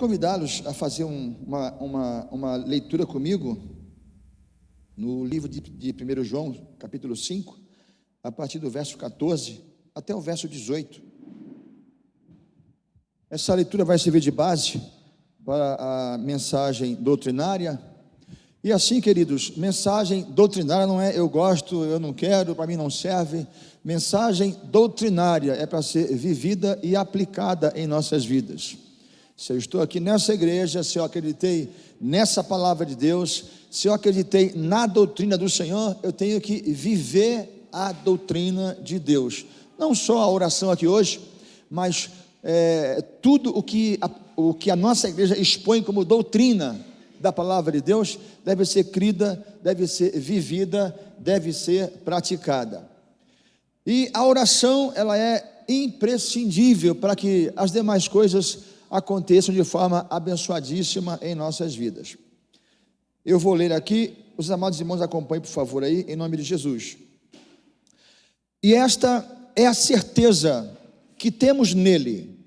convidá-los a fazer uma leitura comigo no livro de 1 João, capítulo 5, a partir do verso 14 até o verso 18. Essa leitura vai servir de base para a mensagem doutrinária. E assim, queridos, mensagem doutrinária não é eu gosto, eu não quero, para mim não serve. Mensagem doutrinária é para ser vivida e aplicada em nossas vidas. Se eu estou aqui nessa igreja, se eu acreditei nessa palavra de Deus, se eu acreditei na doutrina do Senhor, eu tenho que viver a doutrina de Deus. Não só a oração aqui hoje, mas tudo o que a nossa igreja expõe como doutrina da palavra de Deus deve ser crida, deve ser vivida, deve ser praticada. E a oração, ela é imprescindível para que as demais coisas aconteçam de forma abençoadíssima em nossas vidas. Eu vou ler aqui, os amados irmãos acompanhem por favor aí, em nome de Jesus. E esta é a certeza que temos nele,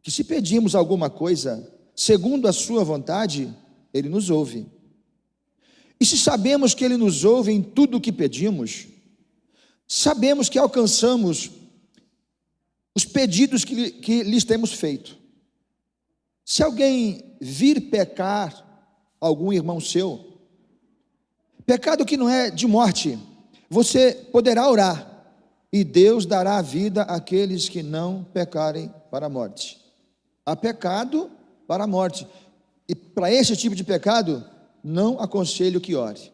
que se pedimos alguma coisa, segundo a sua vontade, ele nos ouve. E se sabemos que ele nos ouve em tudo o que pedimos, sabemos que alcançamos os pedidos que lhes temos feito. Se alguém vir pecar algum irmão seu, pecado que não é de morte, você poderá orar, e Deus dará a vida àqueles que não pecarem para a morte. Há pecado para a morte, e para esse tipo de pecado, não aconselho que ore.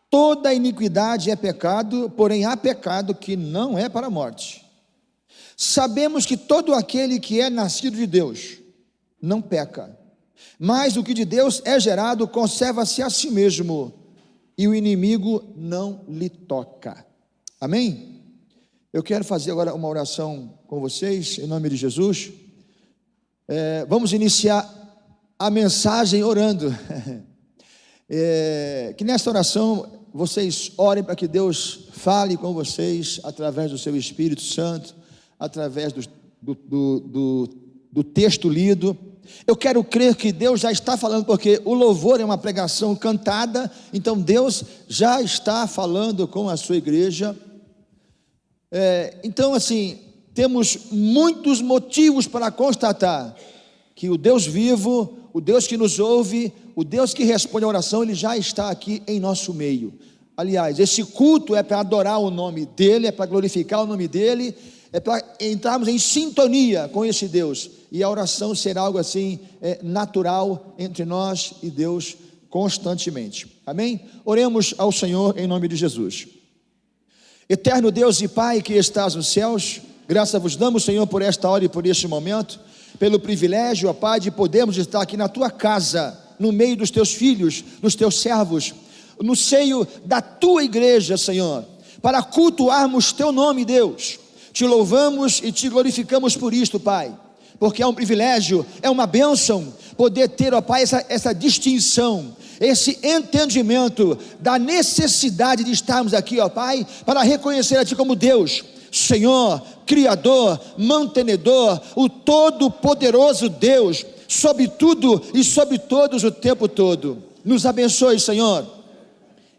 Toda iniquidade é pecado, porém há pecado que não é para a morte. Sabemos que todo aquele que é nascido de Deus não peca, mas o que de Deus é gerado conserva-se a si mesmo, e o inimigo não lhe toca. Amém? Eu quero fazer agora uma oração com vocês, em nome de Jesus. Vamos iniciar a mensagem orando. Que nesta oração vocês orem para que Deus fale com vocês através do seu Espírito Santo, através do texto lido. Eu quero crer que Deus já está falando, porque o louvor é uma pregação cantada, então Deus já está falando com a sua igreja. Então assim, temos muitos motivos para constatar que o Deus vivo, o Deus que nos ouve, o Deus que responde a oração, ele já está aqui em nosso meio. Aliás, esse culto é para adorar o nome dele, é para glorificar o nome dele, é para entrarmos em sintonia com esse Deus, e a oração será algo assim natural entre nós e Deus constantemente. Amém? Oremos ao Senhor em nome de Jesus. Eterno Deus e Pai que estás nos céus, graças vos damos, Senhor, por esta hora e por este momento, pelo privilégio, ó Pai, de podermos estar aqui na tua casa, no meio dos teus filhos, dos teus servos, no seio da tua igreja, Senhor, para cultuarmos teu nome, Deus. Te louvamos e te glorificamos por isto, Pai, porque é um privilégio, é uma bênção poder ter, ó Pai, essa distinção, esse entendimento da necessidade de estarmos aqui, ó Pai, para reconhecer a Ti como Deus, Senhor, Criador, mantenedor, o todo-poderoso Deus, sobre tudo e sobre todos o tempo todo. Nos abençoe, Senhor.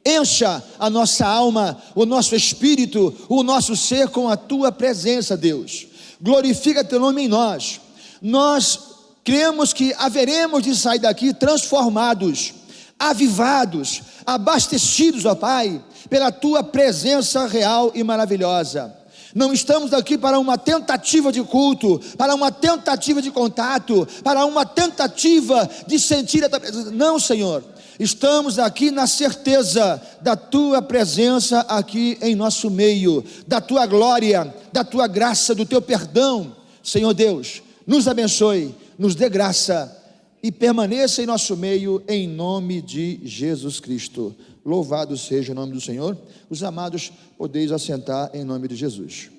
Encha a nossa alma, o nosso espírito, o nosso ser com a tua presença, Deus. Glorifica teu nome em nós. Nós cremos que haveremos de sair daqui transformados, avivados, abastecidos, ó Pai, pela tua presença real e maravilhosa. Não estamos aqui para uma tentativa de culto, para uma tentativa de contato, para uma tentativa de sentir a tua presença. Não, Senhor. Estamos aqui na certeza da tua presença aqui em nosso meio, da tua glória, da tua graça, do teu perdão. Senhor Deus, nos abençoe, nos dê graça e permaneça em nosso meio, em nome de Jesus Cristo. Louvado seja o nome do Senhor. Os amados, podeis assentar em nome de Jesus.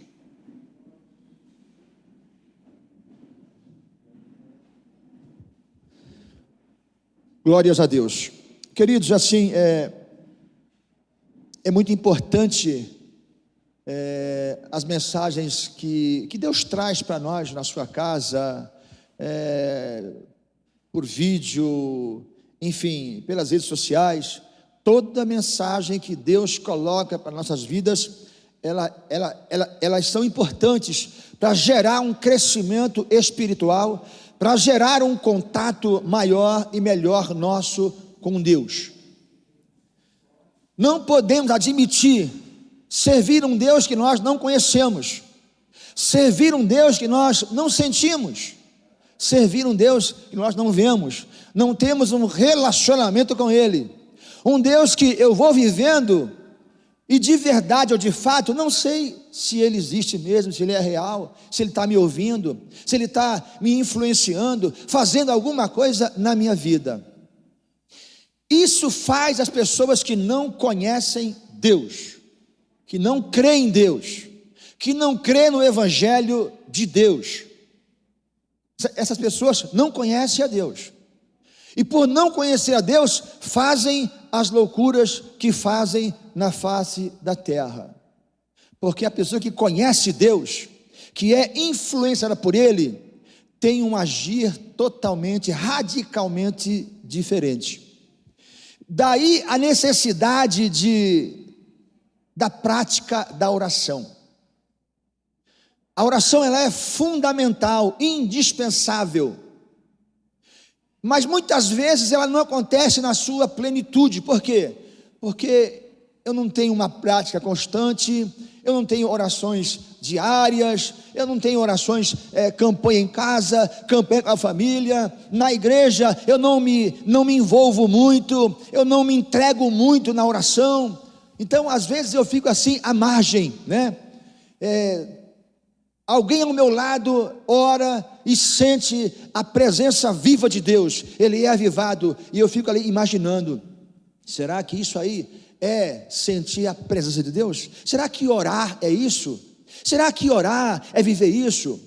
Glórias a Deus. Queridos, assim, é muito importante as mensagens que Deus traz para nós na sua casa, por vídeo, enfim, pelas redes sociais, toda mensagem que Deus coloca para nossas vidas, elas são importantes para gerar um crescimento espiritual, para gerar um contato maior e melhor nosso com Deus. Não podemos admitir servir um Deus que nós não conhecemos, servir um Deus que nós não sentimos, servir um Deus que nós não vemos, não temos um relacionamento com Ele, um Deus que eu vou vivendo e de verdade ou de fato não sei se Ele existe mesmo, se Ele é real, se Ele está me ouvindo, se Ele está me influenciando, fazendo alguma coisa na minha vida. Isso faz as pessoas que não conhecem Deus, que não creem em Deus, que não creem no Evangelho de Deus. Essas pessoas não conhecem a Deus, e por não conhecer a Deus, fazem as loucuras que fazem na face da terra. Porque a pessoa que conhece Deus, que é influenciada por Ele, tem um agir totalmente, radicalmente diferente. Daí a necessidade da prática da oração. A oração ela é fundamental, indispensável, mas muitas vezes ela não acontece na sua plenitude. Por quê? Porque eu não tenho uma prática constante, eu não tenho orações diárias, eu não tenho orações, campanha em casa, campanha com a família, na igreja eu não me envolvo muito, eu não me entrego muito na oração. Então às vezes eu fico assim à margem, né? Alguém ao meu lado ora e sente a presença viva de Deus, ele é avivado, e eu fico ali imaginando, será que isso aí é sentir a presença de Deus? Será que orar é isso? Será que orar é viver isso?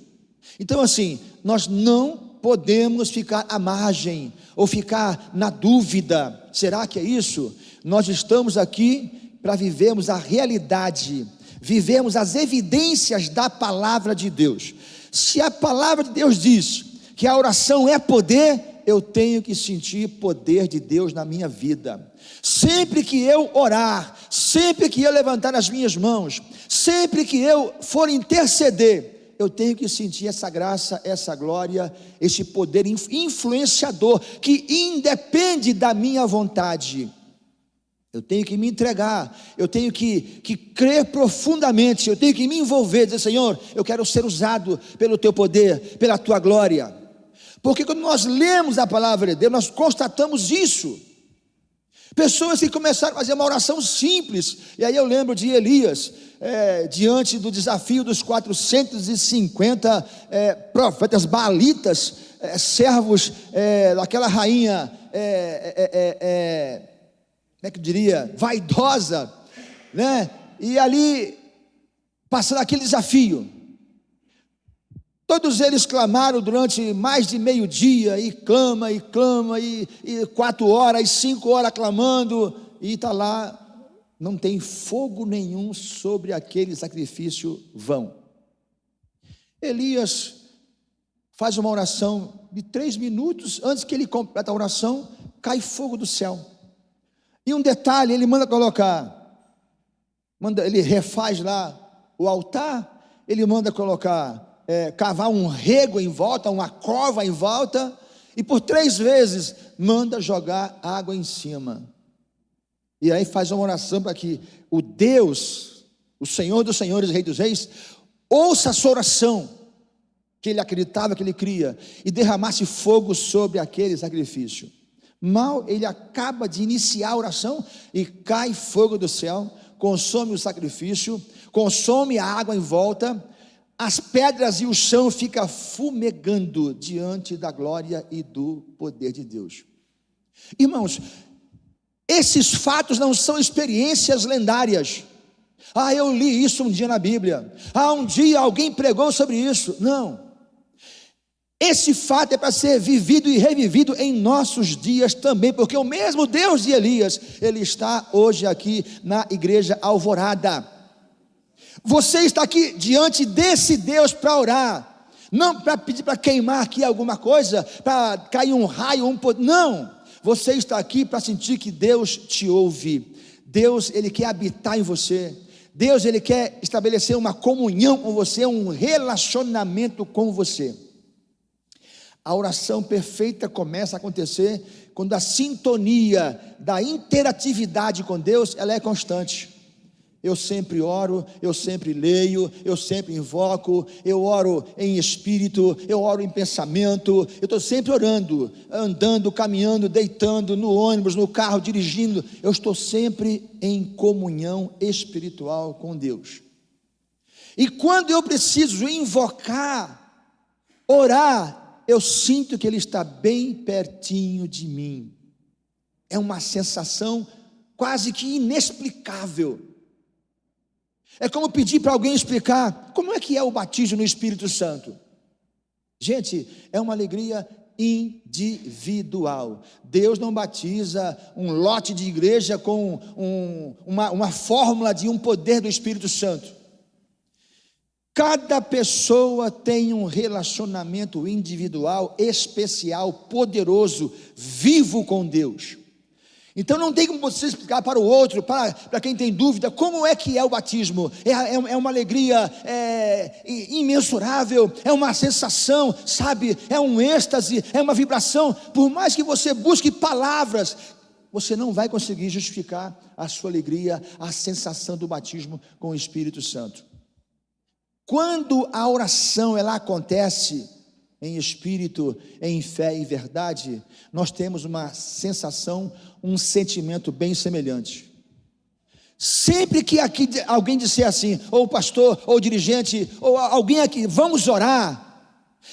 Então assim, nós não podemos ficar à margem, ou ficar na dúvida, será que é isso? Nós estamos aqui para vivermos a realidade, vivemos as evidências da palavra de Deus. Se a palavra de Deus diz que a oração é poder, eu tenho que sentir poder de Deus na minha vida. Sempre que eu orar, sempre que eu levantar as minhas mãos, sempre que eu for interceder, eu tenho que sentir essa graça, essa glória, esse poder influenciador, que independe da minha vontade. Eu tenho que me entregar, eu tenho que crer profundamente, eu tenho que me envolver, dizer, Senhor, eu quero ser usado pelo Teu poder, pela Tua glória. Porque quando nós lemos a palavra de Deus, nós constatamos isso. Pessoas que começaram a fazer uma oração simples, e aí eu lembro de Elias, diante do desafio dos 450 profetas baalitas, servos daquela rainha, como é que eu diria, vaidosa, né? E ali, passando aquele desafio, todos eles clamaram durante mais de meio-dia, e clama, e 4 horas, e 5 horas clamando, e está lá, não tem fogo nenhum sobre aquele sacrifício vão. Elias faz uma oração de 3 minutos, antes que ele complete a oração, cai fogo do céu. E um detalhe, ele manda colocar, ele refaz lá o altar, ele manda colocar, cavar um rego em volta, uma cova em volta, e por 3 vezes manda jogar água em cima. E aí faz uma oração para que o Deus, o Senhor dos senhores, Rei dos reis, ouça a sua oração, que ele acreditava que ele cria, e derramasse fogo sobre aquele sacrifício. Mal ele acaba de iniciar a oração e cai fogo do céu, consome o sacrifício, consome a água em volta, as pedras e o chão ficam fumegando diante da glória e do poder de Deus. Irmãos, esses fatos não são experiências lendárias. Eu li isso um dia na Bíblia, um dia alguém pregou sobre isso. Não. Esse fato é para ser vivido e revivido em nossos dias também, porque o mesmo Deus de Elias, Ele está hoje aqui na igreja Alvorada. Você está aqui diante desse Deus para orar, não para pedir para queimar aqui alguma coisa, para cair um raio, não, você está aqui para sentir que Deus te ouve. Deus, Ele quer habitar em você. Deus, Ele quer estabelecer uma comunhão com você, um relacionamento com você. A oração perfeita começa a acontecer quando a sintonia da interatividade com Deus, ela é constante. Eu sempre oro, eu sempre leio, eu sempre invoco, eu oro em espírito, eu oro em pensamento, eu estou sempre orando, andando, caminhando, deitando, no ônibus, no carro, dirigindo, eu estou sempre em comunhão espiritual com Deus. E quando eu preciso invocar, orar, eu sinto que Ele está bem pertinho de mim. É uma sensação quase que inexplicável. É como pedir para alguém explicar como é que é o batismo no Espírito Santo. Gente, é uma alegria individual. Deus não batiza um lote de igreja com uma fórmula de um poder do Espírito Santo. Cada pessoa tem um relacionamento individual, especial, poderoso, vivo com Deus. Então não tem como você explicar para o outro, para quem tem dúvida, como é que é o batismo. É uma alegria imensurável, é uma sensação, sabe, é um êxtase, é uma vibração. Por mais que você busque palavras, você não vai conseguir justificar a sua alegria, a sensação do batismo com o Espírito Santo. Quando a oração ela acontece em espírito, em fé e verdade, nós temos uma sensação, um sentimento bem semelhante. Sempre que aqui alguém disser assim, ou pastor, ou dirigente, ou alguém aqui, vamos orar,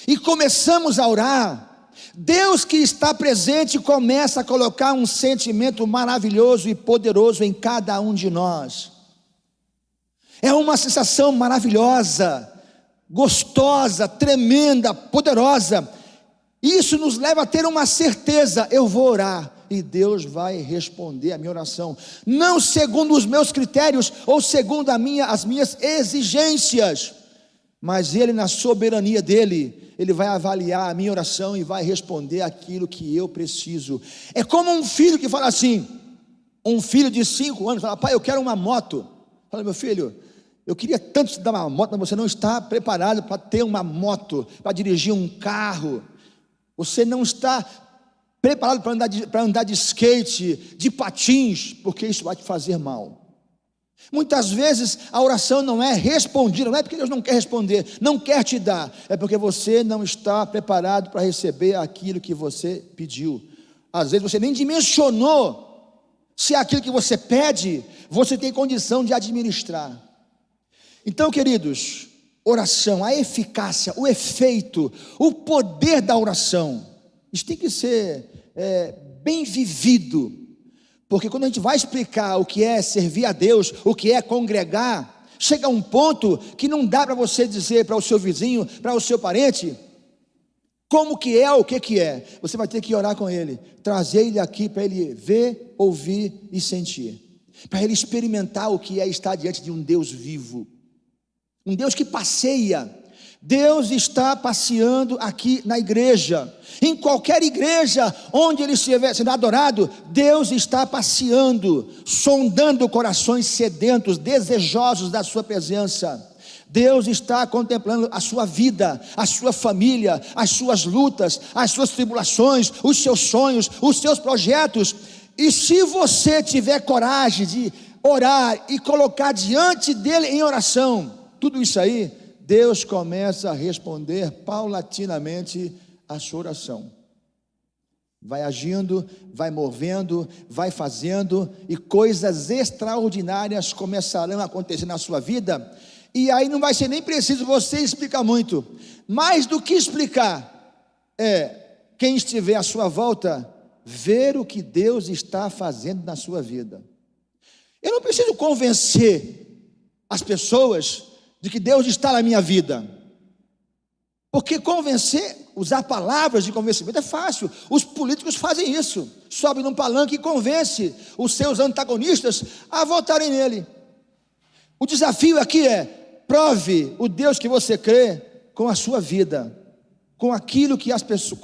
e começamos a orar, Deus que está presente começa a colocar um sentimento maravilhoso e poderoso em cada um de nós. É uma sensação maravilhosa, gostosa, tremenda, poderosa. Isso nos leva a ter uma certeza: eu vou orar e Deus vai responder a minha oração, não segundo os meus critérios ou segundo as minhas exigências, mas Ele, na soberania dEle, Ele vai avaliar a minha oração e vai responder aquilo que eu preciso. É como um filho que fala assim, um filho de 5 anos fala: pai, eu quero uma moto. Fala: meu filho, eu queria tanto te dar uma moto, mas você não está preparado para ter uma moto, para dirigir um carro. Você não está preparado para andar de skate, de patins, porque isso vai te fazer mal. Muitas vezes a oração não é respondida, não é porque Deus não quer responder, não quer te dar, é porque você não está preparado para receber aquilo que você pediu. Às vezes você nem dimensionou se aquilo que você pede, você tem condição de administrar. Então, queridos, oração, a eficácia, o efeito, o poder da oração, isso tem que ser bem vivido, porque quando a gente vai explicar o que é servir a Deus, o que é congregar, chega um ponto que não dá para você dizer para o seu vizinho, para o seu parente, como que é, o que é. Você vai ter que orar com ele, trazer ele aqui para ele ver, ouvir e sentir, para ele experimentar o que é estar diante de um Deus vivo, um Deus que passeia. Deus está passeando aqui na igreja, em qualquer igreja onde Ele estiver sendo adorado, Deus está passeando, sondando corações sedentos, desejosos da sua presença. Deus está contemplando a sua vida, a sua família, as suas lutas, as suas tribulações, os seus sonhos, os seus projetos. E se você tiver coragem de orar e colocar diante dele em oração, tudo isso aí, Deus começa a responder paulatinamente a sua oração. Vai agindo, vai movendo, vai fazendo, e coisas extraordinárias começarão a acontecer na sua vida. E aí não vai ser nem preciso você explicar muito. Mais do que explicar, quem estiver à sua volta, ver o que Deus está fazendo na sua vida. Eu não preciso convencer as pessoas de que Deus está na minha vida, porque convencer, usar palavras de convencimento é fácil. Os políticos fazem isso, sobe num palanque e convence os seus antagonistas a votarem nele. O desafio aqui é: prove o Deus que você crê com a sua vida, com aquilo que as pessoas,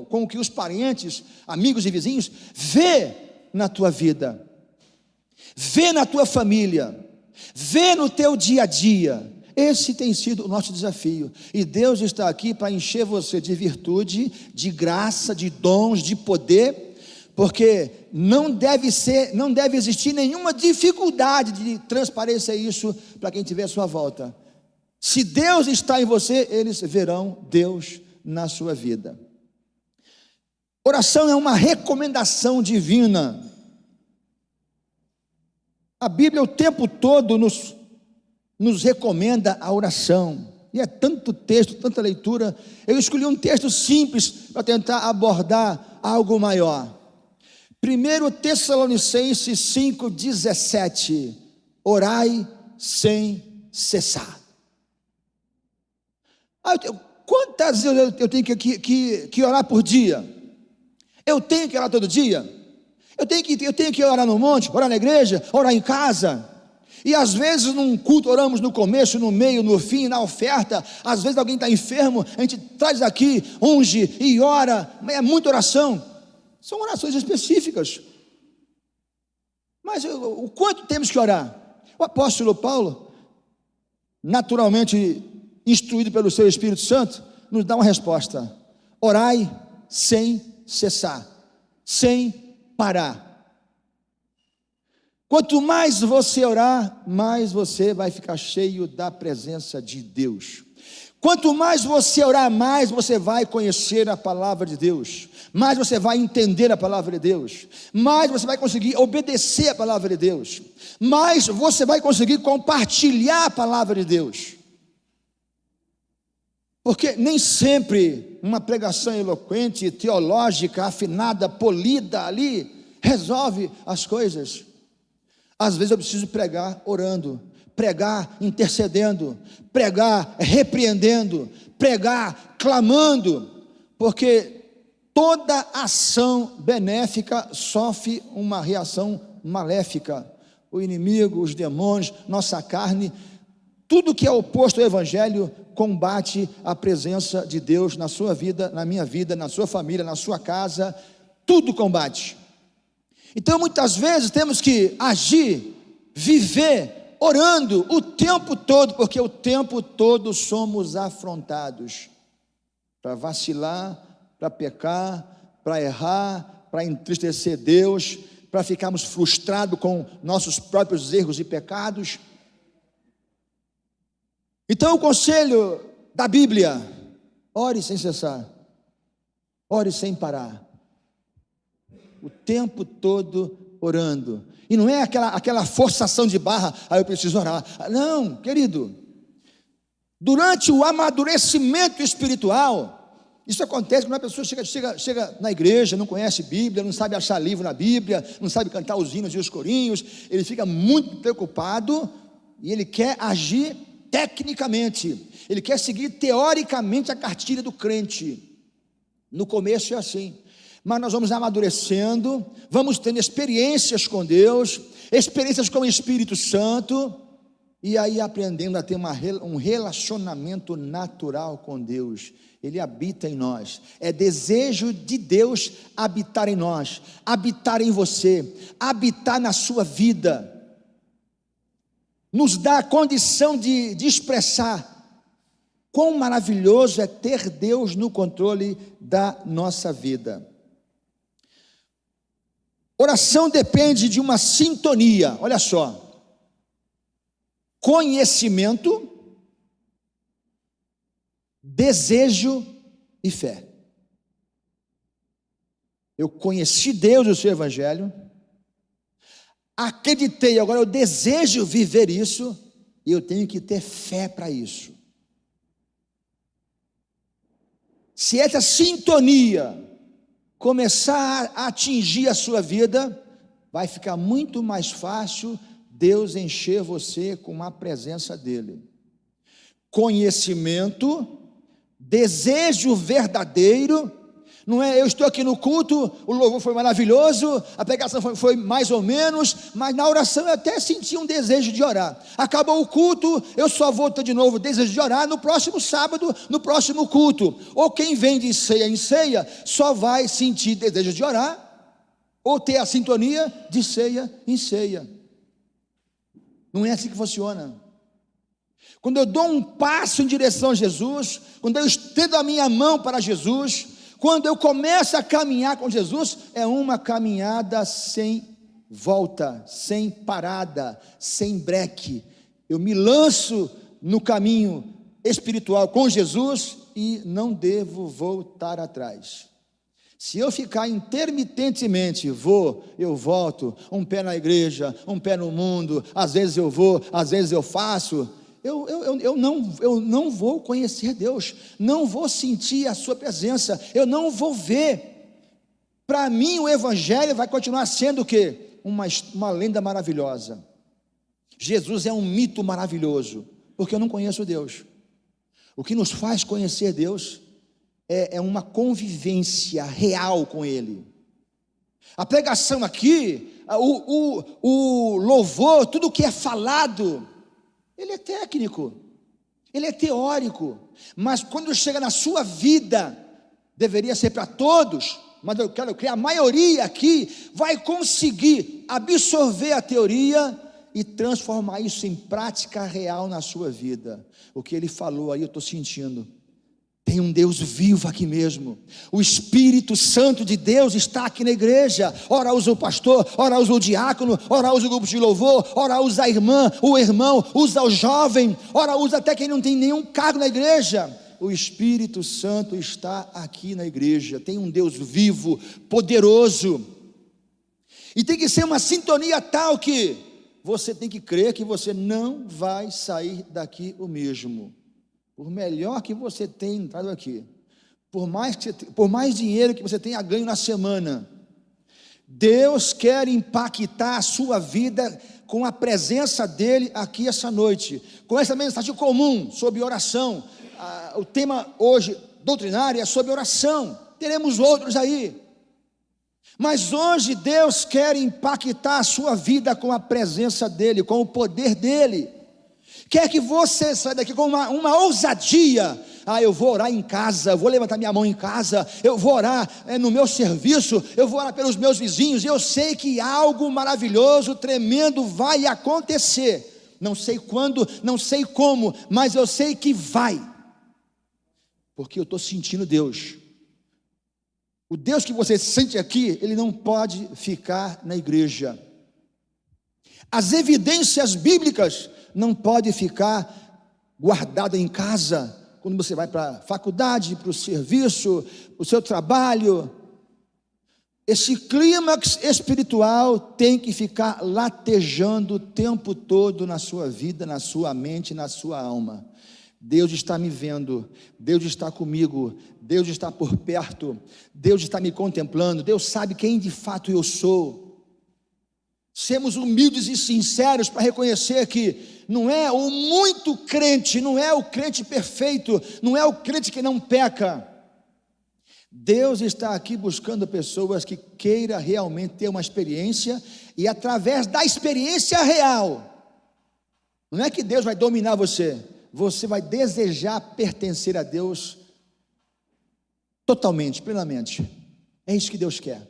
com que os parentes, amigos e vizinhos vê na tua vida, vê na tua família, vê no teu dia a dia. Esse tem sido o nosso desafio, e Deus está aqui para encher você de virtude, de graça, de dons, de poder, porque não deve existir nenhuma dificuldade de transparecer isso para quem estiver à sua volta. Se Deus está em você, eles verão Deus na sua vida. Oração é uma recomendação divina. A Bíblia o tempo todo nos recomenda a oração, e é tanto texto, tanta leitura. Eu escolhi um texto simples para tentar abordar algo maior. 1 Tessalonicenses 5,17, orai sem cessar. Quantas vezes eu tenho que orar por dia? Eu tenho que orar todo dia? Eu tenho que orar no monte, orar na igreja, orar em casa. E às vezes num culto oramos no começo, no meio, no fim, na oferta. Às vezes alguém está enfermo, a gente traz aqui, unge e ora. É muita oração. São orações específicas. Mas o quanto temos que orar? O apóstolo Paulo, naturalmente instruído pelo seu Espírito Santo, nos dá uma resposta: orai sem cessar, sem parar. Quanto mais você orar, mais você vai ficar cheio da presença de Deus. Quanto mais você orar, mais você vai conhecer a palavra de Deus, mais você vai entender a palavra de Deus, mais você vai conseguir obedecer a palavra de Deus, mais você vai conseguir compartilhar a palavra de Deus. Porque nem sempre uma pregação eloquente, teológica, afinada, polida ali, resolve as coisas. Às vezes eu preciso pregar orando, pregar intercedendo, pregar repreendendo, pregar clamando, porque toda ação benéfica sofre uma reação maléfica. O inimigo, os demônios, nossa carne, tudo que é oposto ao evangelho combate a presença de Deus na sua vida, na minha vida, na sua família, na sua casa. Tudo combate. Então muitas vezes temos que agir, viver orando o tempo todo, porque o tempo todo somos afrontados para vacilar, para pecar, para errar, para entristecer Deus, para ficarmos frustrados com nossos próprios erros e pecados. Então o conselho da Bíblia: ore sem cessar, ore sem parar, o tempo todo orando. E não é aquela forçação de barra, eu preciso orar. Não, querido, durante o amadurecimento espiritual, isso acontece quando a pessoa chega na igreja, não conhece Bíblia, não sabe achar livro na Bíblia, não sabe cantar os hinos e os corinhos, ele fica muito preocupado e ele quer agir tecnicamente, ele quer seguir teoricamente a cartilha do crente. No começo é assim, mas nós vamos amadurecendo, vamos tendo experiências com Deus, experiências com o Espírito Santo, e aí aprendendo a ter um relacionamento natural com Deus. Ele habita em nós, é desejo de Deus habitar em nós, habitar em você, habitar na sua vida, nos dá a condição de expressar quão maravilhoso é ter Deus no controle da nossa vida. Oração depende de uma sintonia, olha só: conhecimento, desejo e fé. Eu conheci Deus e o seu evangelho, acreditei, agora eu desejo viver isso, e eu tenho que ter fé para isso. Se essa sintonia começar a atingir a sua vida, vai ficar muito mais fácil Deus encher você com a presença dele. Conhecimento, desejo verdadeiro, Não é, eu estou aqui no culto, o louvor foi maravilhoso, a pregação foi mais ou menos, mas na oração eu até senti um desejo de orar. Acabou o culto, eu só vou ter de novo desejo de orar no próximo sábado, no próximo culto. Ou quem vem de ceia em ceia, só vai sentir desejo de orar, ou ter a sintonia de ceia em ceia. Não é assim que funciona. Quando eu dou um passo em direção a Jesus, quando eu estendo a minha mão para Jesus, quando eu começo a caminhar com Jesus, é uma caminhada sem volta, sem parada, sem breque. Eu me lanço no caminho espiritual com Jesus e não devo voltar atrás. Se eu ficar intermitentemente, eu volto, um pé na igreja, um pé no mundo, às vezes eu vou, às vezes eu faço, eu não vou conhecer Deus, não vou sentir a sua presença, eu não vou ver. Para mim o evangelho vai continuar sendo o quê? Uma lenda maravilhosa. Jesus é um mito maravilhoso, porque eu não conheço Deus. O que nos faz conhecer Deus é uma convivência real com Ele. A pregação aqui, o louvor, tudo que é falado, ele é técnico, ele é teórico, mas quando chega na sua vida, deveria ser para todos, mas eu quero que a maioria aqui vai conseguir absorver a teoria e transformar isso em prática real na sua vida. O que ele falou aí eu estou sentindo. Tem um Deus vivo aqui mesmo. O Espírito Santo de Deus está aqui na igreja. Ora usa o pastor, ora usa o diácono, ora usa o grupo de louvor, ora usa a irmã, o irmão, usa o jovem, ora usa até quem não tem nenhum cargo na igreja. O Espírito Santo está aqui na igreja. Tem um Deus vivo, poderoso. E tem que ser uma sintonia tal que você tem que crer que você não vai sair daqui o mesmo. Por melhor que você tenha entrado aqui, por mais dinheiro que você tenha ganho na semana, Deus quer impactar a sua vida com a presença dEle aqui essa noite, com essa mensagem comum sobre oração. O tema hoje doutrinário é sobre oração, teremos outros aí, mas hoje Deus quer impactar a sua vida com a presença dEle, com o poder dEle. Quer que você saia daqui com uma ousadia. Eu vou orar em casa, eu vou levantar minha mão em casa, eu vou orar no meu serviço, eu vou orar pelos meus vizinhos, eu sei que algo maravilhoso, tremendo vai acontecer. Não sei quando, não sei como, mas eu sei que vai, porque eu estou sentindo Deus. O Deus que você sente aqui, ele não pode ficar na igreja. As evidências bíblicas não pode ficar guardada em casa, quando você vai para a faculdade, para o serviço, o seu trabalho. Esse clímax espiritual tem que ficar latejando o tempo todo na sua vida, na sua mente, na sua alma. Deus está me vendo, Deus está comigo, Deus está por perto, Deus está me contemplando, Deus sabe quem de fato eu sou. Sermos humildes e sinceros para reconhecer que não é o muito crente, não é o crente perfeito, não é o crente que não peca. Deus está aqui buscando pessoas que queiram realmente ter uma experiência, e através da experiência real, não é que Deus vai dominar você, você vai desejar pertencer a Deus totalmente, plenamente. É isso que Deus quer.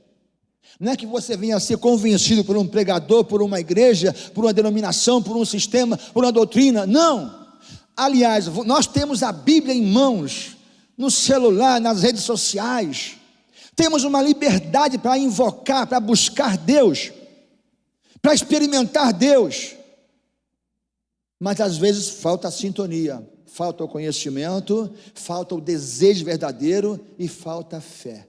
Não é que você venha a ser convencido por um pregador, por uma igreja, por uma denominação, por um sistema, por uma doutrina, não. Aliás, nós temos a Bíblia em mãos, no celular, nas redes sociais, temos uma liberdade para invocar, para buscar Deus, para experimentar Deus, mas às vezes falta a sintonia, falta o conhecimento, falta o desejo verdadeiro e falta a fé,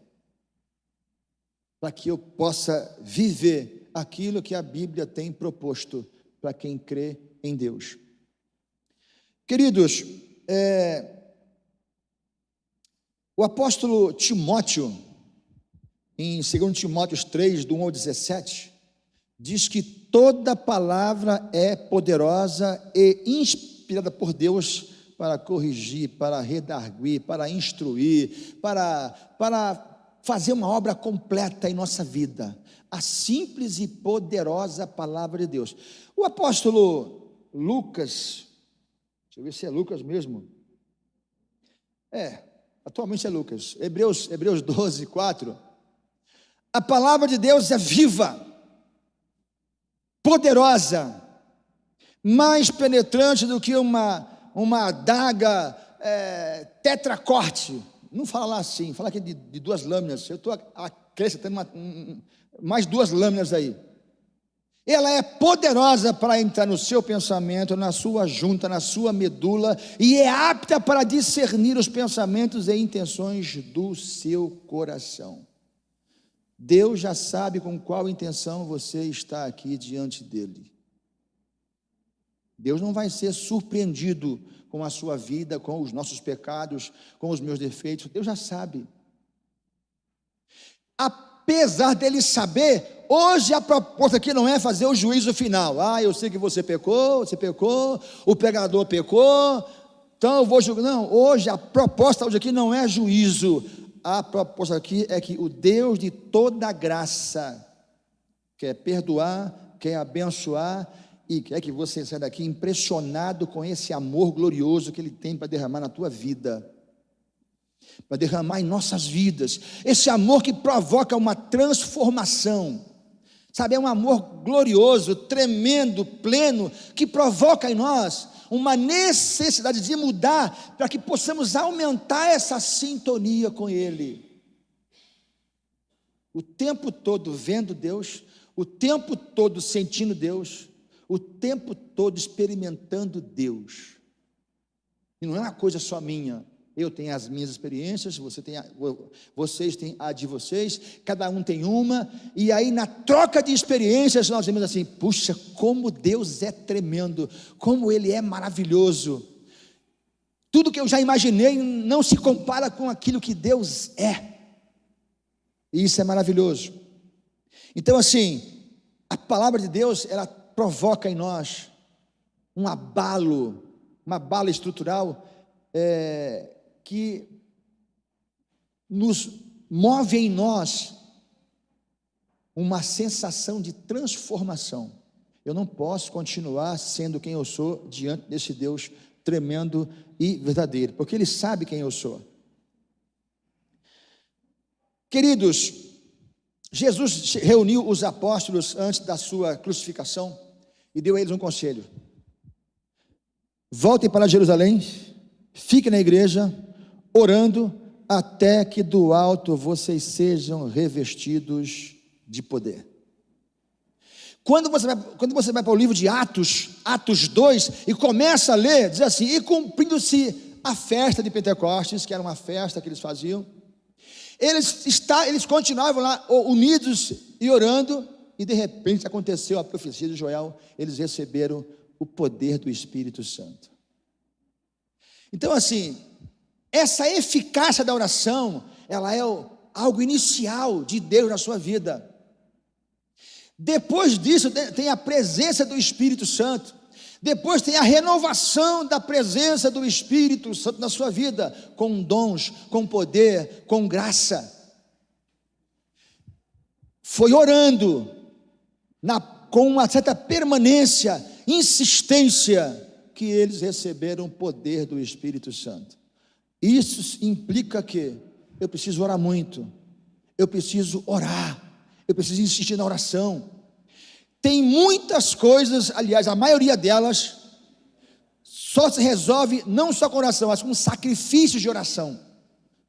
para que eu possa viver aquilo que a Bíblia tem proposto para quem crê em Deus. Queridos, o apóstolo Timóteo, em 2 Timóteo 3, do 1 ao 17, diz que toda palavra é poderosa e inspirada por Deus para corrigir, para redarguir, para instruir, para fazer uma obra completa em nossa vida, a simples e poderosa palavra de Deus. O apóstolo Lucas, deixa eu ver se é Lucas mesmo, atualmente é Lucas, Hebreus 12, 4, a palavra de Deus é viva, poderosa, mais penetrante do que uma adaga tetracorte. Não fala lá assim, fala aqui de 2 lâminas. Eu estou acrescentando mais 2 lâminas aí. Ela é poderosa para entrar no seu pensamento, na sua junta, na sua medula, e é apta para discernir os pensamentos e intenções do seu coração. Deus já sabe com qual intenção você está aqui diante dele. Deus não vai ser surpreendido com a sua vida, com os nossos pecados, com os meus defeitos. Deus já sabe. Apesar dele saber, hoje a proposta aqui não é fazer o juízo final. Eu sei que você pecou, o pecador pecou, então eu vou julgar. Não, hoje a proposta aqui não é juízo. A proposta aqui é que o Deus de toda graça quer perdoar, quer abençoar, e quer que você saia daqui impressionado com esse amor glorioso que Ele tem para derramar na tua vida, para derramar em nossas vidas, esse amor que provoca uma transformação, sabe, é um amor glorioso, tremendo, pleno, que provoca em nós uma necessidade de mudar, para que possamos aumentar essa sintonia com Ele, o tempo todo vendo Deus, o tempo todo sentindo Deus, o tempo todo experimentando Deus. E não é uma coisa só minha. Eu tenho as minhas experiências, vocês têm a de vocês, cada um tem uma, e aí na troca de experiências nós vemos assim, puxa, como Deus é tremendo, como Ele é maravilhoso. Tudo que eu já imaginei não se compara com aquilo que Deus é. E isso é maravilhoso. Então assim, a palavra de Deus, ela provoca em nós um abalo estrutural, que nos move em nós uma sensação de transformação. Eu não posso continuar sendo quem eu sou diante desse Deus tremendo e verdadeiro, porque Ele sabe quem eu sou. Queridos, Jesus reuniu os apóstolos antes da sua crucificação e deu a eles um conselho: voltem para Jerusalém, fiquem na igreja, orando, até que do alto vocês sejam revestidos de poder. Quando você vai para o livro de Atos 2, e começa a ler, diz assim: e cumprindo-se a festa de Pentecostes, que era uma festa que eles faziam, eles continuavam lá unidos e orando, e de repente aconteceu a profecia de Joel, eles receberam o poder do Espírito Santo. Então assim, essa eficácia da oração, ela é algo inicial de Deus na sua vida. Depois disso tem a presença do Espírito Santo, depois tem a renovação da presença do Espírito Santo na sua vida, com dons, com poder, com graça. Foi orando, com uma certa permanência, insistência, que eles receberam o poder do Espírito Santo. Isso implica que eu preciso orar muito, eu preciso orar, eu preciso insistir na oração. Tem muitas coisas, aliás, a maioria delas, só se resolve não só com oração, mas com sacrifícios de oração.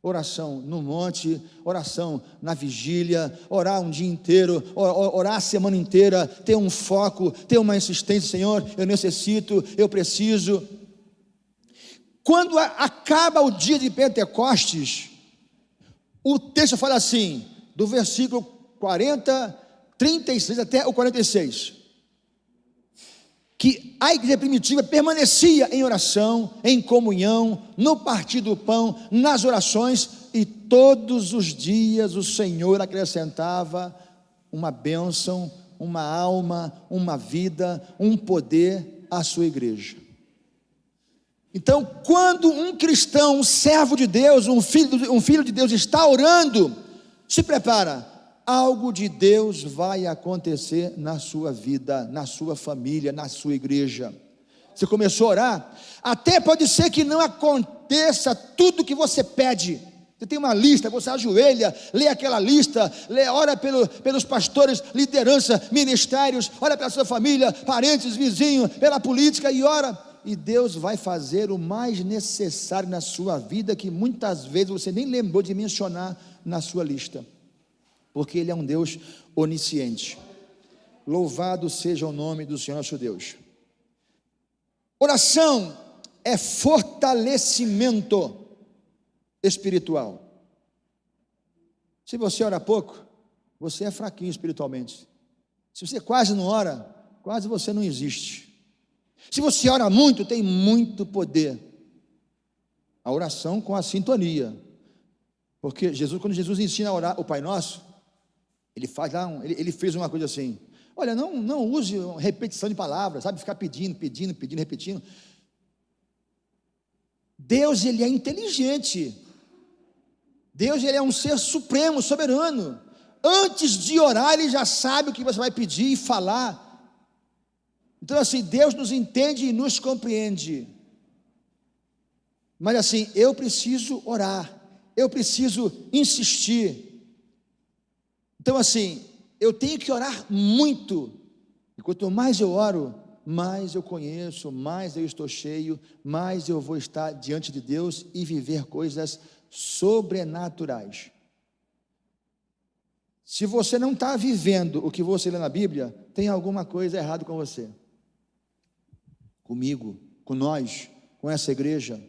Oração no monte, oração na vigília, orar um dia inteiro, orar a semana inteira, ter um foco, ter uma insistência: Senhor, eu necessito, eu preciso. Quando acaba o dia de Pentecostes, o texto fala assim, do versículo 36 até o 46, que a igreja primitiva permanecia em oração, em comunhão, no partir do pão, nas orações, e todos os dias o Senhor acrescentava uma bênção, uma alma, uma vida, um poder à sua igreja. Então, quando um cristão, um servo de Deus, um filho de Deus está orando, se prepara, algo de Deus vai acontecer na sua vida, na sua família, na sua igreja. Você começou a orar, até pode ser que não aconteça tudo que você pede. Você tem uma lista, você ajoelha, lê aquela lista, ora pelos pastores, liderança, ministérios, ora pela sua família, parentes, vizinhos, pela política e ora. E Deus vai fazer o mais necessário na sua vida, que muitas vezes você nem lembrou de mencionar na sua lista, porque Ele é um Deus onisciente. Louvado seja o nome do Senhor nosso Deus. Oração é fortalecimento espiritual. Se você ora pouco, você é fraquinho espiritualmente. Se você quase não ora, quase você não existe. Se você ora muito, tem muito poder. A oração com a sintonia. Porque Jesus, quando Jesus ensina a orar o Pai Nosso, ele fez uma coisa assim: olha, não use repetição de palavras, sabe, ficar pedindo, repetindo. Deus, Ele é inteligente. Deus, Ele é um ser supremo, soberano. Antes de orar, Ele já sabe o que você vai pedir e falar. Então assim, Deus nos entende e nos compreende. Mas assim, eu preciso orar, eu preciso insistir. Então assim, eu tenho que orar muito. E quanto mais eu oro, mais eu conheço, mais eu estou cheio, mais eu vou estar diante de Deus e viver coisas sobrenaturais. Se você não está vivendo o que você lê na Bíblia, tem alguma coisa errada com você, comigo, com nós, com essa igreja.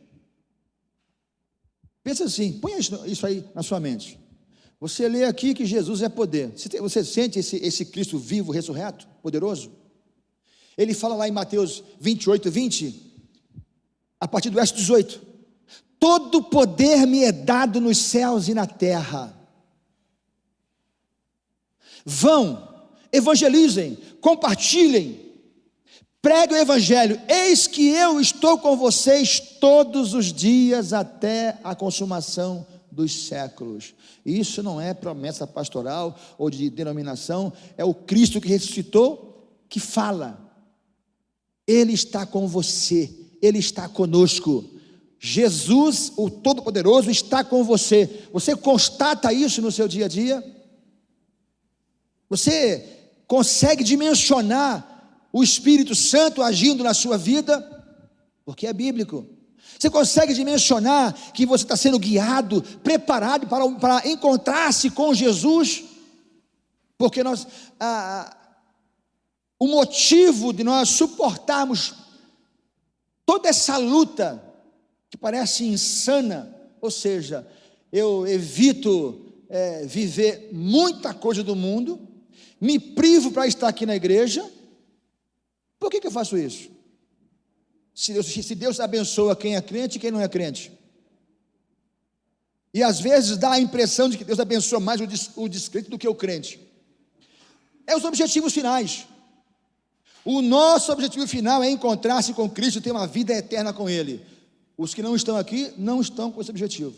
Pensa assim, põe isso aí na sua mente. Você lê aqui que Jesus é poder. Você sente esse Cristo vivo, ressurreto, poderoso? Ele fala lá em Mateus 28:20, a partir do verso 18: todo poder me é dado nos céus e na terra. Vão, evangelizem, compartilhem, pregue o evangelho. Eis que eu estou com vocês todos os dias até a consumação dos séculos. Isso não é promessa pastoral ou de denominação, é o Cristo que ressuscitou que fala. Ele está com você, Ele está conosco. Jesus, o Todo-Poderoso, está com você. Você constata isso no seu dia a dia? Você consegue dimensionar o Espírito Santo agindo na sua vida? Porque é bíblico. Você consegue dimensionar que você está sendo guiado, preparado para encontrar-se com Jesus? Porque o motivo de nós suportarmos toda essa luta, que parece insana, ou seja, eu evito viver muita coisa do mundo, me privo para estar aqui na igreja. Por que eu faço isso? Se Deus abençoa quem é crente e quem não é crente, e às vezes dá a impressão de que Deus abençoa mais o descrente do que o crente. É os objetivos finais. O nosso objetivo final é encontrar-se com Cristo e ter uma vida eterna com Ele. Os que não estão aqui, não estão com esse objetivo.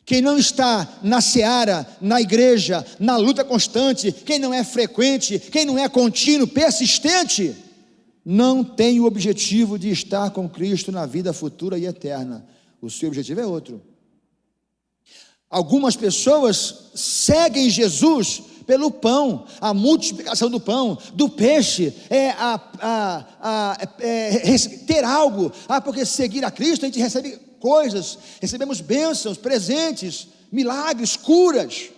Quem não está na seara, na igreja, na luta constante, quem não é frequente, quem não é contínuo, persistente, não tem o objetivo de estar com Cristo na vida futura e eterna. O seu objetivo é outro. Algumas pessoas seguem Jesus pelo pão, a multiplicação do pão, do peixe, ter algo. Porque seguir a Cristo a gente recebe coisas, recebemos bênçãos, presentes, milagres, curas.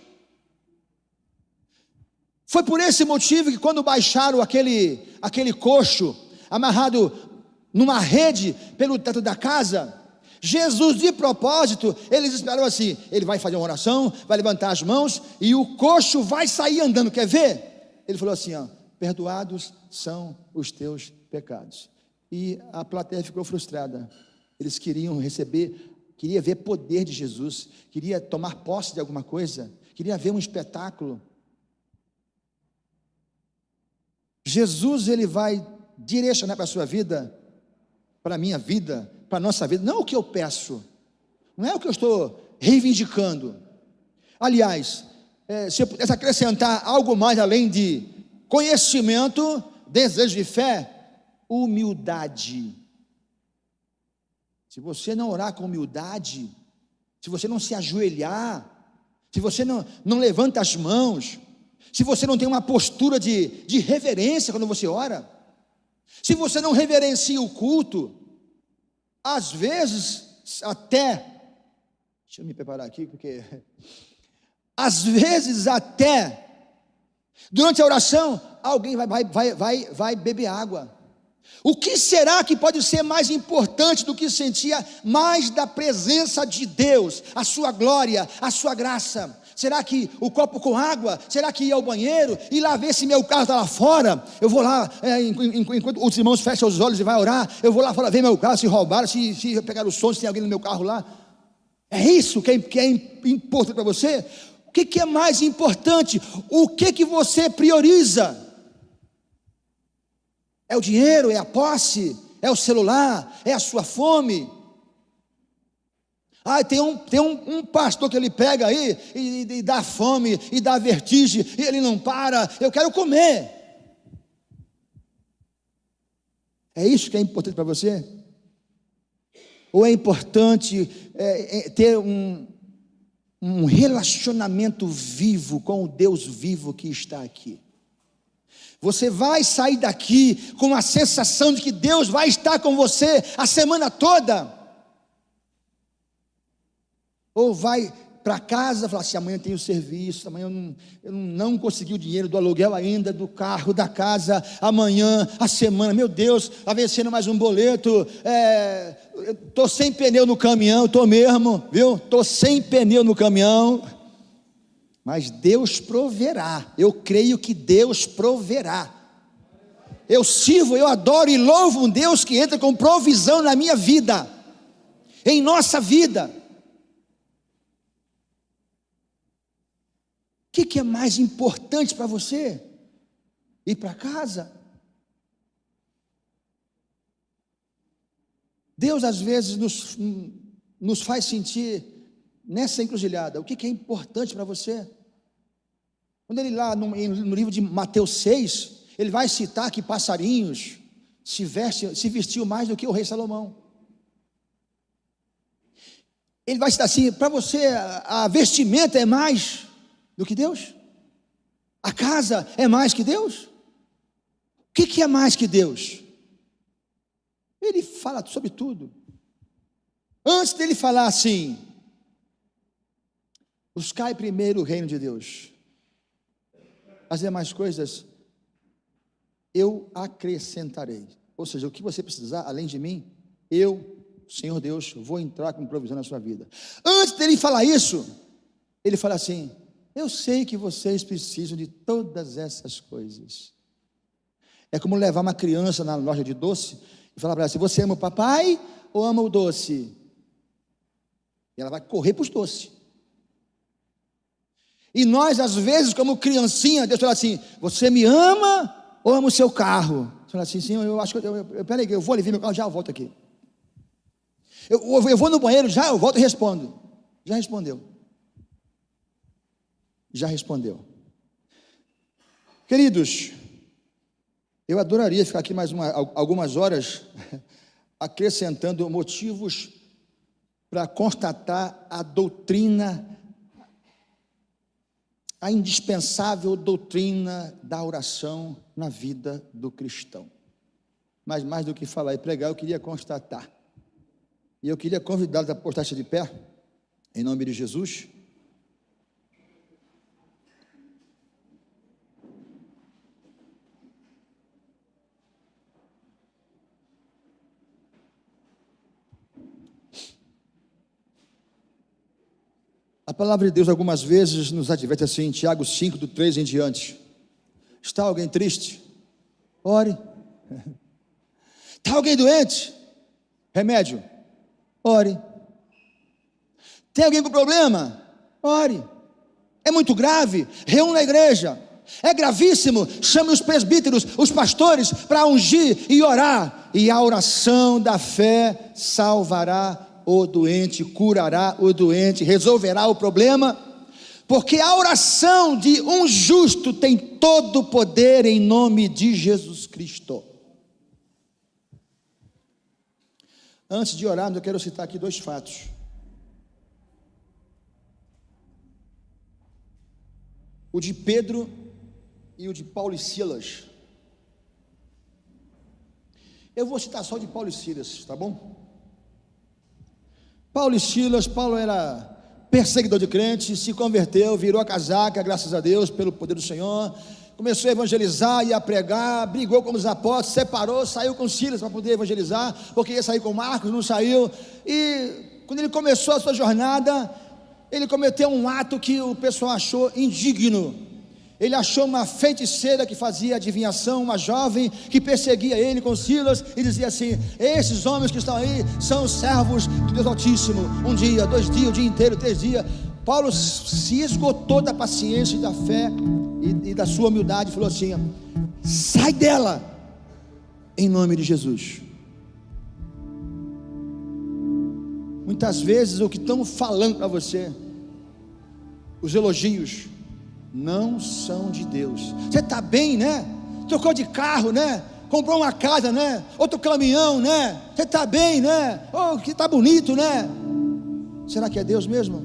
Foi por esse motivo que quando baixaram aquele coxo amarrado numa rede pelo teto da casa, Jesus, de propósito, eles esperaram assim: ele vai fazer uma oração, vai levantar as mãos e o coxo vai sair andando, quer ver? Ele falou assim: perdoados são os teus pecados. E a plateia ficou frustrada. Eles queriam queria ver poder de Jesus, queria tomar posse de alguma coisa, queria ver um espetáculo. Jesus, ele vai direcionar para a sua vida, para a minha vida, para a nossa vida, não o que eu peço, não é o que eu estou reivindicando. Aliás, se eu pudesse acrescentar algo mais além de conhecimento, desejo de fé, humildade. Se você não orar com humildade, se você não se ajoelhar, se você não levanta as mãos, se você não tem uma postura de reverência quando você ora, se você não reverencia o culto, às vezes até, deixa eu me preparar aqui, porque às vezes até, durante a oração, alguém vai beber água. O que será que pode ser mais importante do que sentir mais da presença de Deus, a sua glória, a sua graça? Será que o copo com água? Será que ir ao banheiro? Ir lá ver se meu carro está lá fora? Eu vou lá, enquanto os irmãos fecham os olhos e vai orar, eu vou lá fora ver meu carro, se roubaram, se pegaram o som, se tem alguém no meu carro lá. É isso que é importante para você? O que é mais importante? O que você prioriza? É o dinheiro, é a posse, é o celular, é a sua fome? Tem um pastor que ele pega aí e dá fome, e dá vertigem, e ele não para, eu quero comer. É isso que é importante para você? Ou é importante ter um relacionamento vivo com o Deus vivo que está aqui? Você vai sair daqui com a sensação de que Deus vai estar com você a semana toda? Ou vai para casa e fala assim: amanhã tem o serviço, amanhã eu não consegui o dinheiro do aluguel ainda, do carro, da casa, amanhã, a semana, meu Deus, está vencendo mais um boleto, estou sem pneu no caminhão, estou mesmo, viu? Estou sem pneu no caminhão. Mas Deus proverá, eu creio que Deus proverá. Eu sirvo, eu adoro e louvo um Deus que entra com provisão na minha vida, em nossa vida. O que é mais importante para você? Ir para casa? Deus às vezes nos faz sentir nessa encruzilhada. O que é importante para você? Quando ele lá no livro de Mateus 6, ele vai citar que passarinhos se vestiu mais do que o rei Salomão. Ele vai citar assim: para você a vestimenta é mais do que Deus? A casa é mais que Deus? O que é mais que Deus? Ele fala sobre tudo. Antes dele falar assim: buscai primeiro o reino de Deus, as demais coisas eu acrescentarei. Ou seja, o que você precisar, além de mim, eu, Senhor Deus, vou entrar com provisão na sua vida. Antes dele falar isso, ele fala assim: eu sei que vocês precisam de todas essas coisas. É como levar uma criança na loja de doce e falar para ela assim: você ama o papai ou ama o doce? E ela vai correr para os doces. E nós, às vezes, como criancinha, Deus fala assim: você me ama ou ama o seu carro? Você fala assim: sim, eu acho que peraí, eu vou ali ver meu carro, já eu volto aqui. Eu vou no banheiro, já eu volto e respondo. Já respondeu. Já respondeu. Queridos, eu adoraria ficar aqui mais algumas horas acrescentando motivos para constatar a doutrina, a indispensável doutrina da oração na vida do cristão. Mas mais do que falar e pregar, eu queria constatar. E eu queria convidá-los a postar-se de pé, em nome de Jesus. A palavra de Deus algumas vezes nos adverte assim, em Tiago 5, do 3 em diante: está alguém triste? Ore. Está alguém doente? Remédio? Ore. Tem alguém com problema? Ore. É muito grave? Reúna a igreja. É gravíssimo? Chame os presbíteros, os pastores, para ungir e orar. E a oração da fé salvará o doente, curará o doente, resolverá o problema. porque a oração de um justo tem todo o poder em nome de Jesus Cristo. Antes de orarmos, eu quero citar aqui 2 fatos. O de Pedro e o de Paulo e Silas. Eu vou citar só o de Paulo e Silas, tá bom? Paulo e Silas, Paulo era perseguidor de crentes, se converteu, virou a casaca, graças a Deus, pelo poder do Senhor, começou a evangelizar e a pregar, brigou com os apóstolos, separou, saiu com Silas para poder evangelizar, porque ia sair com Marcos, não saiu, e quando ele começou a sua jornada, ele cometeu um ato que o pessoal achou indigno. Ele achou uma feiticeira que fazia adivinhação, uma jovem que perseguia ele com Silas e dizia assim: esses homens que estão aí são os servos de Deus Altíssimo. 1 dia, 2 dias, o dia inteiro, 3 dias. Paulo se esgotou da paciência e da fé e da sua humildade e falou assim: sai dela, em nome de Jesus. Muitas vezes o que estão falando para você, os elogios, não são de Deus. Você está bem, né? Trocou de carro, né? Comprou uma casa, né? Outro caminhão, né? Você está bem, né? Oh, que está bonito, né? Será que é Deus mesmo?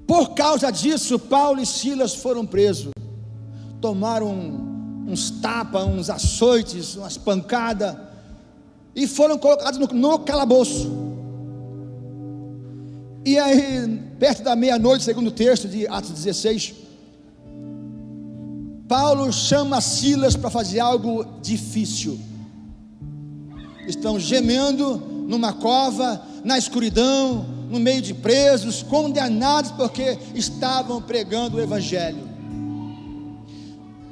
Por causa disso, Paulo e Silas foram presos. Tomaram uns tapas, uns açoites, umas pancadas, e foram colocados no calabouço. E aí, perto da meia-noite, segundo o texto de Atos 16, Paulo chama Silas para fazer algo difícil. Estão gemendo numa cova, na escuridão, no meio de presos, condenados porque estavam pregando o Evangelho.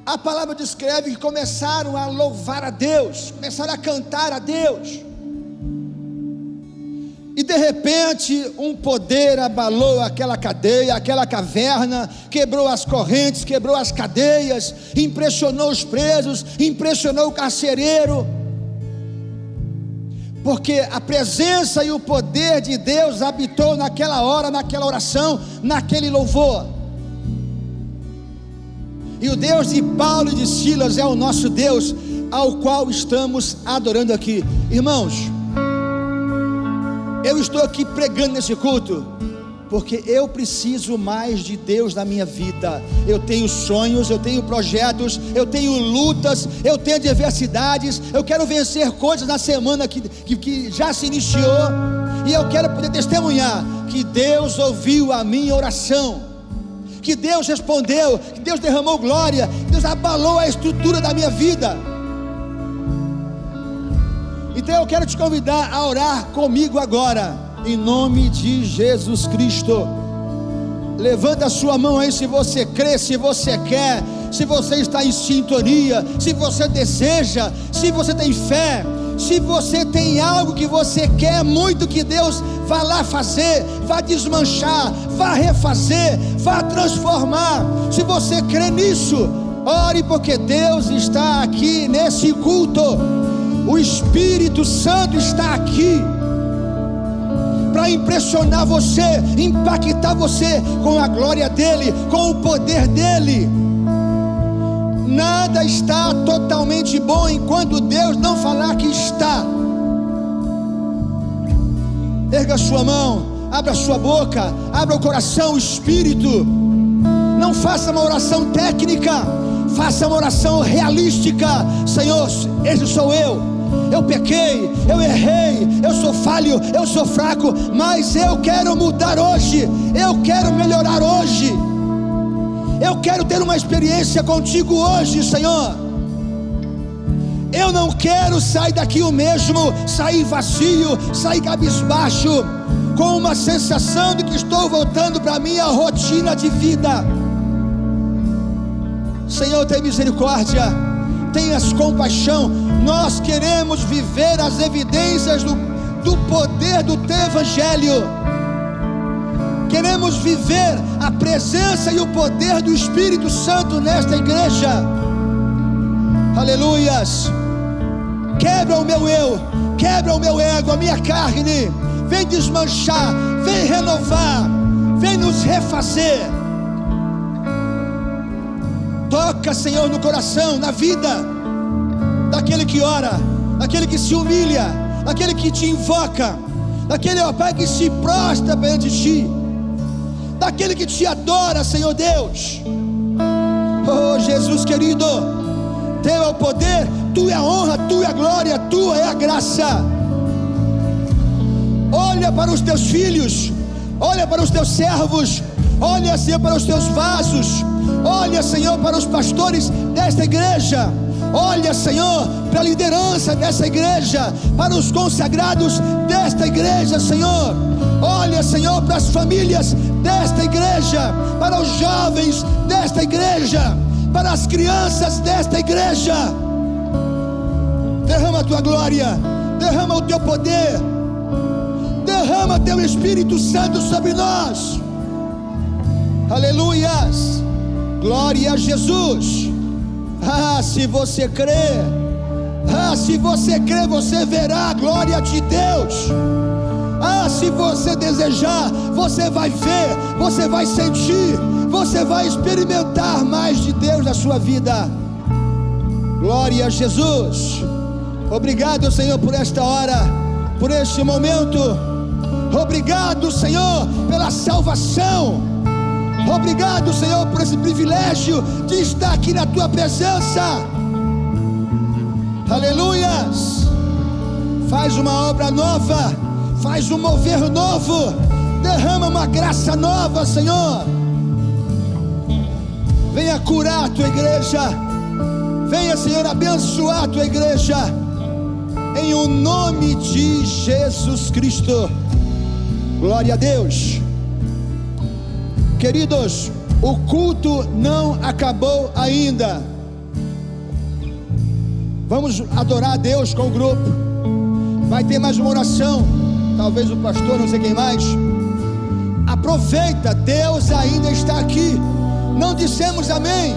A palavra descreve que começaram a louvar a Deus, começaram a cantar a Deus. E de repente um poder abalou aquela cadeia, aquela caverna, quebrou as correntes, quebrou as cadeias, impressionou os presos, impressionou o carcereiro, porque a presença e o poder de Deus habitou naquela hora, naquela oração, naquele louvor. E o Deus de Paulo e de Silas é o nosso Deus, ao qual estamos adorando aqui. Irmãos, eu estou aqui pregando nesse culto porque eu preciso mais de Deus na minha vida. Eu tenho sonhos, eu tenho projetos, eu tenho lutas, eu tenho adversidades, eu quero vencer coisas na semana que já se iniciou, e eu quero poder testemunhar que Deus ouviu a minha oração, que Deus respondeu, que Deus derramou glória, que Deus abalou a estrutura da minha vida. Então eu quero te convidar a orar comigo agora, em nome de Jesus Cristo. Levanta a sua mão aí se você crê, se você quer, se você está em sintonia, se você deseja, se você tem fé, se você tem algo que você quer muito que Deus vá lá fazer, vá desmanchar, vá refazer, vá transformar. Se você crê nisso, ore, porque Deus está aqui nesse culto. O Espírito Santo está aqui para impressionar você, impactar você com a glória dEle, com o poder dEle. Nada está totalmente bom enquanto Deus não falar que está. Erga a sua mão, abra a sua boca, abra o coração, o espírito. Não faça uma oração técnica, faça uma oração realística. Senhor, esse sou eu pequei, eu errei, eu sou falho, eu sou fraco, mas eu quero mudar hoje, eu quero melhorar hoje, eu quero ter uma experiência contigo hoje, Senhor. Eu não quero sair daqui o mesmo, sair vazio, sair cabisbaixo, com uma sensação de que estou voltando para a minha rotina de vida. Senhor, tem misericórdia, tenhas compaixão. Nós queremos viver as evidências do poder do Teu Evangelho. Queremos viver a presença e o poder do Espírito Santo nesta igreja. Aleluias. Quebra o meu eu, quebra o meu ego, a minha carne. vem desmanchar, vem renovar, vem nos refazer. Toca, Senhor, no coração, na vida daquele que ora, daquele que se humilha, daquele que te invoca, daquele, ó Pai, que se prostra perante ti, daquele que te adora, Senhor Deus. Oh Jesus querido, teu é o poder, tu é a honra, tu é a glória, tua é a graça. Olha para os teus filhos, olha para os teus servos, olha, Senhor, para os teus vasos, olha, Senhor, para os pastores desta igreja, olha, Senhor, para a liderança dessa igreja, para os consagrados desta igreja, Senhor. Olha, Senhor, para as famílias desta igreja, para os jovens desta igreja, para as crianças desta igreja. Derrama a tua glória, derrama o teu poder, derrama teu Espírito Santo sobre nós. Aleluias, glória a Jesus. Se você crê, se você crê, você verá a glória de Deus. Se você desejar, você vai ver, você vai sentir, você vai experimentar mais de Deus na sua vida. Glória a Jesus. Obrigado, Senhor, por esta hora, por este momento. Obrigado, Senhor, pela salvação. Obrigado, Senhor, por esse privilégio de estar aqui na tua presença. Aleluias. Faz uma obra nova, faz um mover novo, derrama uma graça nova, Senhor. Venha curar a tua igreja, venha, Senhor, abençoar a tua igreja, em o nome de Jesus Cristo. Glória a Deus. Queridos, o culto não acabou ainda. Vamos adorar a Deus com o grupo. Vai ter mais uma oração, talvez o pastor, não sei quem mais. Aproveita, Deus ainda está aqui. Não dissemos amém.